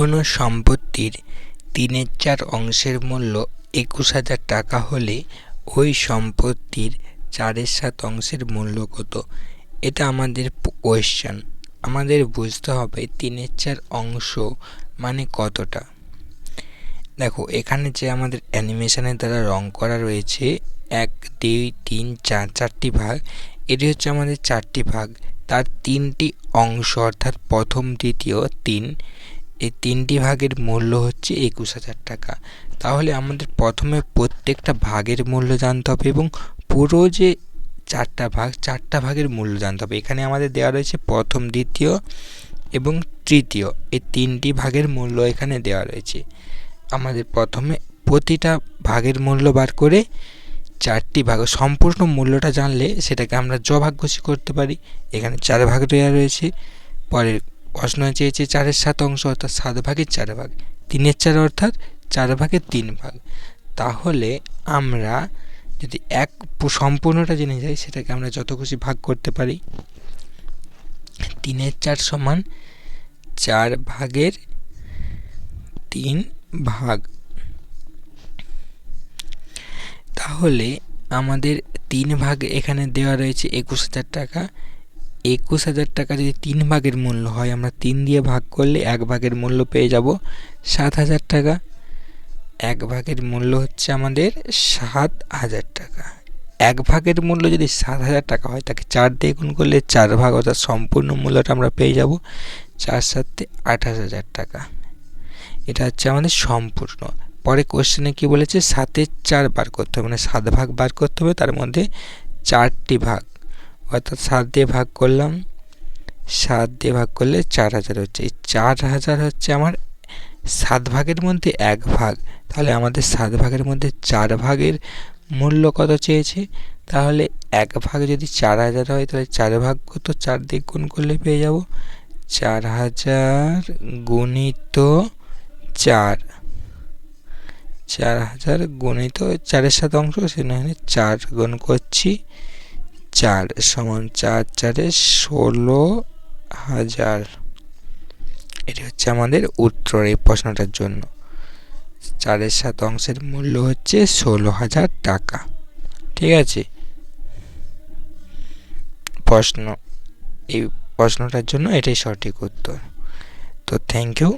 কোনো সম্পত্তির 3/4 অংশের মূল্য 21,000 টাকা হলে ওই সম্পত্তির 4/7 অংশের মূল্য কত? এটা আমাদের কোয়েশ্চেন। আমাদের বুঝতে হবে 3/4 অংশ মানে কতটা। দেখো এখানে যে আমাদের অ্যানিমেশনের দ্বারা রং করা রয়েছে 1 2 3 4 চারটি ভাগ, এটি হচ্ছে আমাদের 4টি ভাগ, তার 3টি অংশ অর্থাৎ প্রথম দ্বিতীয় 3, এই 3টি ভাগের মূল্য হচ্ছে 21,000 টাকা। তাহলে আমাদের প্রথমে প্রত্যেকটা ভাগের মূল্য জানতে হবে এবং পুরো যে 4টা ভাগের মূল্য জানতে হবে। এখানে আমাদের দেওয়া রয়েছে প্রথম দ্বিতীয় এবং তৃতীয়, এই 3টি ভাগের মূল্য এখানে দেওয়া রয়েছে। আমাদের প্রথমে প্রতিটা ভাগের মূল্য বার করে 4টি ভাগ সম্পূর্ণ মূল্যটা জানলে সেটাকে আমরা জ-ভাগ-ঘষি করতে পারি। এখানে 4 ভাগ দেওয়া রয়েছে, পরের প্রশ্ন চেয়েছে 4/7 অংশ অর্থাৎ 7 ভাগের 4 ভাগ, 3/4 অর্থাৎ 4 ভাগের 3 ভাগ। তাহলে আমরা যদি সম্পূর্ণটা জেনে যাই সেটাকে আমরা যত খুশি ভাগ করতে পারি। 3/4 সমান 4 ভাগের 3 ভাগ। তাহলে আমাদের 3 ভাগ এখানে দেওয়া রয়েছে 21,000 টাকা। 21,000 টাকা যদি 3 ভাগের মূল্য হয়, আমরা 3 দিয়ে ভাগ করলে 1 ভাগের মূল্য পেয়ে যাব 7,000 টাকা। 1 ভাগের মূল্য হচ্ছে আমাদের 7,000 টাকা। 1 ভাগের মূল্য যদি 7,000 টাকা হয়, তাকে 4 দিয়ে গুণ করলে 4 ভাগ অর্থাৎ সম্পূর্ণ মূল্যটা আমরা পেয়ে যাব 4 7 28,000 টাকা। এটা হচ্ছে আমাদের সম্পূর্ণ। পরে কোশ্চেনে কি বলেছে, 7-এর 4 বার করতে হবে, মানে 7 ভাগ বার করতে হবে, তার মধ্যে 4টি ভাগ অর্থাৎ 7 দিয়ে ভাগ করলাম, 7 দিয়ে ভাগ করলে 4,000 হচ্ছে। এই 4,000 হচ্ছে আমার 7 ভাগের মধ্যে 1 ভাগ। তাহলে আমাদের 7 ভাগের মধ্যে 4 ভাগের মূল্য কত চেয়েছে? তাহলে 1 ভাগ যদি 4,000 হয় তাহলে 4 ভাগ কত? 4 দিয়ে গুণ করলে পেয়ে যাব 4,000 গুণিত 4, 4,000 গুণিত 4/7 অংশ, সেখানে 4 গুণ করছি 4 সমান 4 4-এ 16,000। এটি হচ্ছে আমাদের উত্তর এই প্রশ্নটার জন্য। 4/7 অংশের মূল্য হচ্ছে 16,000 টাকা। ঠিক আছে, এই প্রশ্নটার জন্য এটাই সঠিক উত্তর। তো থ্যাংক ইউ।